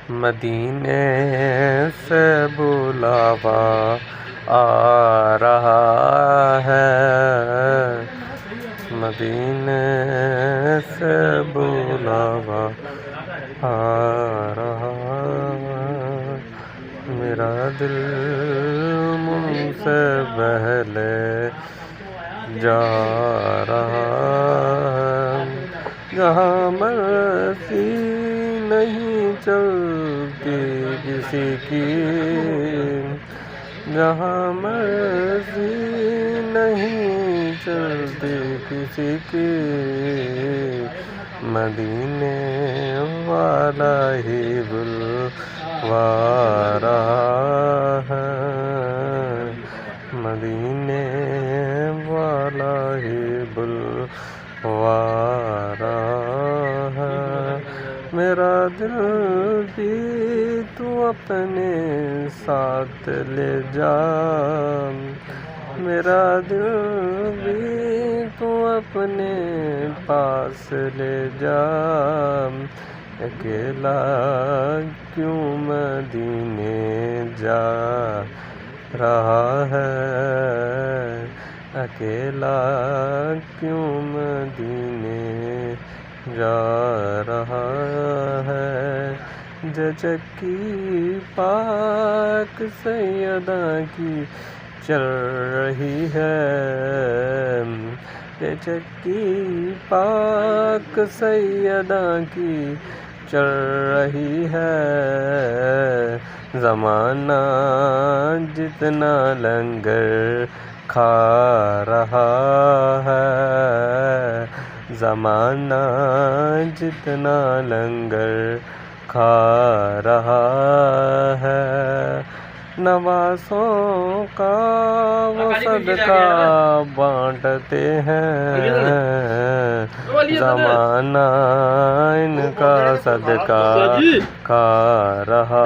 مدینے سے بلاوا آ رہا ہے، مدینے سے بلاوا آ رہا ہے، میرا دل منہ سے بہلے جا رہا ہے، جہاں مرضی نہیں چلتی کسی کی، جہاں مرضی نہیں چلتی کسی کی، مدینے والا ہی بلوا رہا ہے، مدینے والا ہی بلوا رہا ہے، میرا دل بھی تو اپنے ساتھ لے جا، میرا دل بھی تو اپنے پاس لے جا، اکیلا کیوں مدینے جا رہا ہے، اکیلا کیوں مدینے جا رہا ہے، چکی پاک سیدہ کی چل رہی ہے، چکی پاک سیدہ کی چل رہی ہے، زمانہ جتنا لنگر کھا رہا ہے، زمانہ جتنا لنگر کھا رہا ہے، نوازوں کا وہ صدقہ بانٹتے ہیں، زمانہ ان کا صدقہ کھا رہا